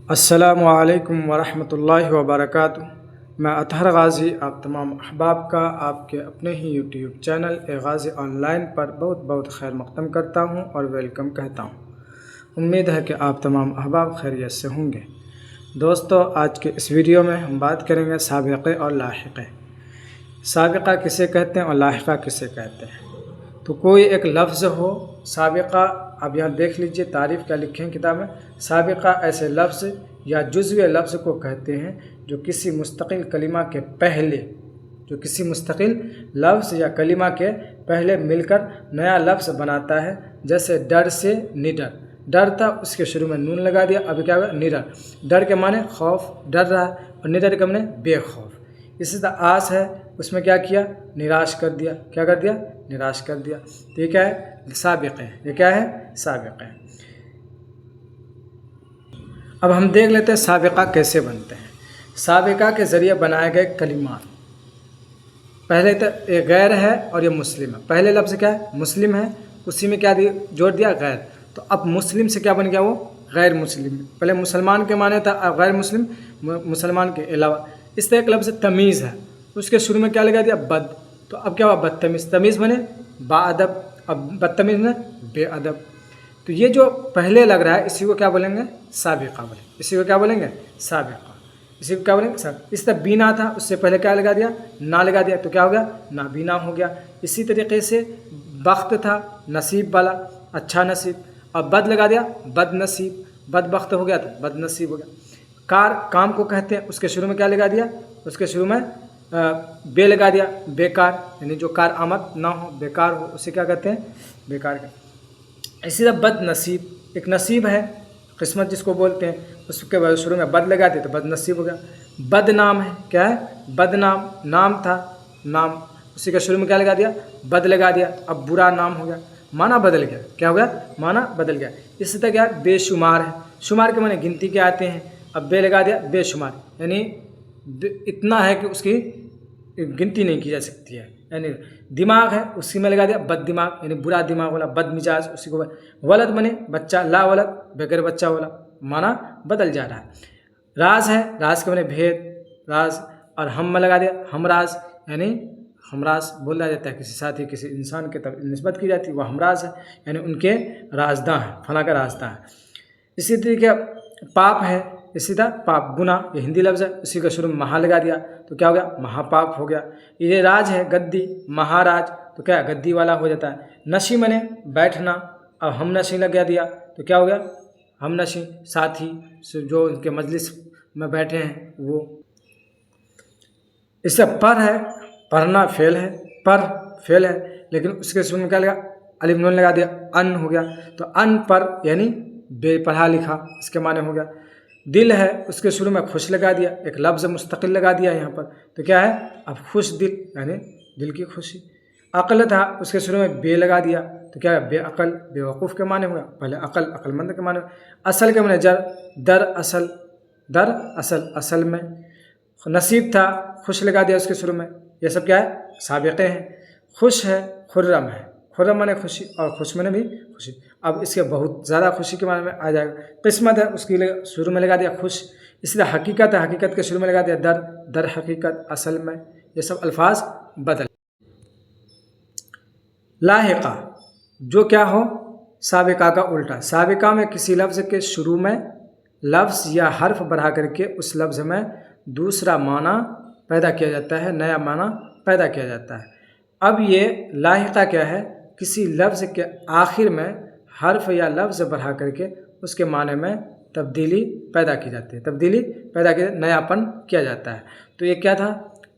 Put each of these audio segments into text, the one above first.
السلام علیکم ورحمۃ اللہ وبرکاتہ۔ میں اطہر غازی آپ تمام احباب کا آپ کے اپنے ہی YouTube channel Ghazi online پر بہت بہت خیر مقدم کرتا ہوں اور ویلکم کہتا ہوں۔ امید ہے کہ آپ تمام احباب خیریت سے ہوں گے۔ دوستو، آج کے اس ویڈیو میں ہم بات کریں گے سابقے اور لاحقے۔ سابقہ کسے کہتے ہیں اور لاحقہ کسے کہتے ہیں؟ تو کوئی ایک لفظ ہو سابقہ، اب یہاں دیکھ لیجئے تعریف کیا لکھیں کتاب میں۔ سابقہ ایسے لفظ یا جزوی لفظ کو کہتے ہیں جو کسی مستقل کلمہ کے پہلے یا کلمہ کے پہلے مل کر نیا لفظ بناتا ہے۔ جیسے ڈر سے نڈر، ڈر تھا اس کے شروع میں نون لگا دیا، اب کیا ہوا نڈر۔ ڈر کے معنی خوف، ڈر رہا ہے، اور نڈر کے معنی بے خوف۔ اسی طرح آس ہے، اس میں کیا کیا؟ نراش کر دیا۔ کیا کر دیا؟ نراش کر دیا۔ تو یہ کیا ہے؟ سابقہ ہے۔ یہ کیا ہے؟ سابقہ ہے۔ اب ہم دیکھ لیتے ہیں سابقہ کیسے بنتے ہیں۔ سابقہ کے ذریعے بنائے گئے کلمات، پہلے تو یہ غیر ہے اور یہ مسلم ہے۔ پہلے لفظ کیا ہے؟ مسلم ہے، اسی میں کیا جوڑ دیا؟ غیر۔ تو اب مسلم سے کیا بن گیا؟ وہ غیر مسلم۔ پہلے مسلمان کے معنی تھا، اب غیر مسلم، مسلمان کے علاوہ۔ اس طرح ایک لفظ تمیز ہے، اس کے شروع میں کیا لگا دیا؟ بد۔ تو اب کیا ہوا؟ بدتمیز۔ تمیز بنے با ادب، اب بدتمیز میں بے ادب۔ تو یہ جو پہلے لگ رہا ہے اسی کو کیا بولیں گے؟ سابقہ بولیں گے۔ اسی کو کیا بولیں گے؟ سابقہ۔ اسی کو کیا بولیں گے؟ اس طرح بینا تھا، اس سے پہلے کیا لگا دیا؟ نا لگا دیا، تو کیا ہو گیا؟ نابینا ہو گیا۔ اسی طریقے سے بخت تھا، نصیب والا، اچھا نصیب، اب بد لگا دیا، بد نصیب، بد بخت ہو گیا تو بد نصیب ہو گیا۔ کام کو کہتے ہیں، اس کے شروع میں کیا لگا دیا؟ اس کے شروع میں بے لگا دیا، بیکار، یعنی جو کار آمد نہ ہو، بیکار ہو، اسے کیا کہتے ہیں؟ بیکار کا۔ اسی طرح بد نصیب، ایک نصیب ہے، قسمت جس کو بولتے ہیں، اس کے بعد شروع میں بد لگا دیا تو بد نصیب ہو گیا۔ بد نام ہے، کیا ہے؟ بد نام، نام تھا، نام، اسی کا شروع میں کیا لگا دیا؟ بد لگا دیا، اب برا نام ہو گیا، معنی بدل گیا۔ کیا ہو گیا؟ معنی بدل گیا۔ اسی طرح کیا؟ بے شمار ہے، شمار کے معنی گنتی کے آتے ہیں، اب بے لگا دیا، بے شمار، یعنی اتنا ہے کہ اس کی گنتی نہیں کی جا سکتی ہے۔ یعنی دماغ ہے، اسی میں لگا دیا بد دماغ، یعنی برا دماغ والا، بد مزاج، اسی کو۔ ولد بنے بچہ، لا ولد، بغیر بچہ والا، معنی بدل جا رہا ہے۔ راز ہے، راز کے معنی بھید، راز، اور ہم میں لگا دیا ہم راز، یعنی ہمراز بولا جاتا ہے کسی ساتھی، کسی انسان کے طرف نسبت کی جاتی ہے، وہ ہمراز ہے، یعنی ان کے رازداں ہیں، فلاں کا رازداں ہے۔ اسی طریقے پاپ ہے، اسی طرح پاپ، گناہ، یہ ہندی لفظ ہے، اسی کا شروع میں مہا لگا دیا تو کیا ہو گیا؟ مہا پاپ ہو گیا۔ یہ راج ہے، گدی، مہاراج، تو کیا گدی والا ہو جاتا ہے۔ نشی منے بیٹھنا، اب ہم نشی لگا دیا تو کیا ہو گیا؟ ہم نشی، ساتھی، جو ان کے مجلس میں بیٹھے ہیں وہ۔ اس سے پر ہے، پڑھنا فعل ہے، پر فعل ہے، لیکن اس کے شروع میں کیا لگا؟ الف نون لگا دیا، ان ہو گیا، تو ان پر یعنی بے پڑھا لکھا، اس کے معنی ہو گیا۔ دل ہے، اس کے شروع میں خوش لگا دیا، ایک لفظ مستقل لگا دیا یہاں پر، تو کیا ہے؟ اب خوش دل، یعنی دل کی خوشی۔ عقل تھا، اس کے شروع میں بے لگا دیا تو کیا ہے؟ بے عقل، بے وقوف کے معنی ہوا، پہلے عقل، عقل مند کے معنی۔ اصل کے معنی جر، در اصل، در اصل، اصل میں۔ نصیب تھا، خوش لگا دیا اس کے شروع میں۔ یہ سب کیا ہے؟ سابقے ہیں۔ خوش ہے، خرم ہے، خرم معنی خوشی، اور خوش معنی بھی خوشی۔ اب اس کے بہت زیادہ خوشی کے معنی میں آ جائے گا۔ قسمت ہے، اس کے لیے شروع میں لگا دیا خوش۔ اس لیے حقیقت ہے، حقیقت کے شروع میں لگا دیا در، در حقیقت، اصل میں۔ یہ سب الفاظ بدل۔ لاحقہ، جو کیا ہو؟ سابقہ کا الٹا۔ سابقہ میں کسی لفظ کے شروع میں لفظ یا حرف بڑھا کر کے اس لفظ میں دوسرا معنی پیدا کیا جاتا ہے، نیا معنی پیدا کیا جاتا ہے۔ اب یہ لاحقہ کیا ہے؟ کسی لفظ کے آخر میں حرف یا لفظ بڑھا کر کے اس کے معنی میں تبدیلی پیدا کی جاتی ہے، تبدیلی پیدا کی، نیا پن کیا جاتا ہے۔ تو یہ کیا تھا؟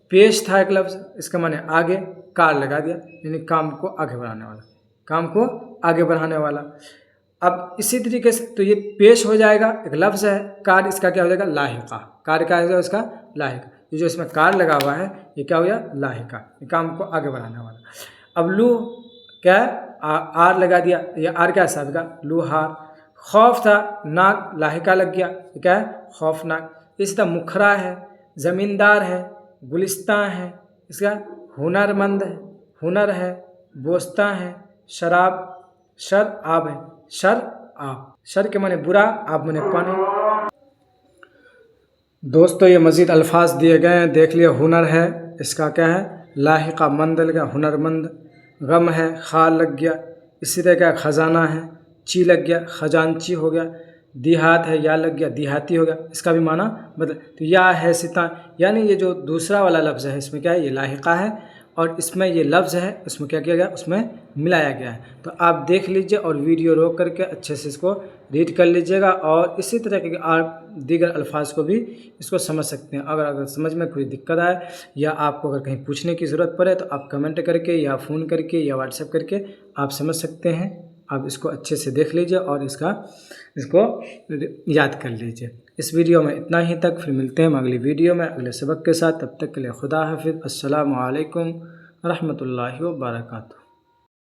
پیش تھا ایک لفظ، اس کا معنی آگے، کار لگا دیا، یعنی کام کو آگے بڑھانے والا، کام کو آگے بڑھانے والا۔ اب اسی طریقے سے تو یہ پیش ہو جائے گا، ایک لفظ ہے کار، اس کا کیا ہو جائے گا؟ لاحقہ۔ کار کا ہے اس کا لاحقہ، یہ جو اس میں کار لگا ہوا ہے یہ کیا ہو گیا؟ لاحقہ، یہ کام کو آگے بڑھانے والا۔ اب لو کیا ہے؟ آر لگا دیا، یہ آر کیا ہے؟ سابقہ، لوہار۔ خوف تھا، ناک، لاحقہ لگ گیا، یہ کیا ہے؟ خوفناک۔ اسی طرح مکھرا ہے، زمیندار ہے، گلستان ہے، اس کا ہنر مند ہے، ہنر ہے، بوستان ہے، شراب، شر آب ہے، شر آب، شر کے معنی برا، آب معنی پانی۔ دوستو یہ مزید الفاظ دیے گئے ہیں، دیکھ لیے۔ ہنر ہے، اس کا کیا ہے؟ لاحقہ مند لگ گیا، ہنرمند۔ غم ہے، خا لگ گیا۔ اسی طرح کیا خزانہ ہے، چی لگ گیا، خزانچی ہو گیا۔ دیہات ہے، یا لگ گیا، دیہاتی ہو گیا۔ اس کا بھی معنی بدل، تو یا ہے ستاں، یعنی یہ جو دوسرا والا لفظ ہے اس میں کیا ہے؟ یہ لاحقہ ہے، اور اس میں یہ لفظ ہے اس میں کیا کیا گیا؟ اس میں ملایا گیا ہے۔ تو آپ دیکھ لیجئے اور ویڈیو روک کر کے اچھے سے اس کو ریڈ کر لیجئے گا، اور اسی طرح کے آپ دیگر الفاظ کو بھی اس کو سمجھ سکتے ہیں۔ اگر سمجھ میں کوئی دقت آئے یا آپ کو اگر کہیں پوچھنے کی ضرورت پڑے تو آپ کمنٹ کر کے یا فون کر کے یا واٹس ایپ کر کے آپ سمجھ سکتے ہیں۔ آپ اس کو اچھے سے دیکھ لیجئے اور اس کو یاد کر لیجئے۔ اس ویڈیو میں اتنا ہی تک، پھر ملتے ہیں اگلی ویڈیو میں اگلے سبق کے ساتھ۔ تب تک کے لیے خدا حافظ، السلام علیکم ورحمۃ اللہ وبرکاتہ۔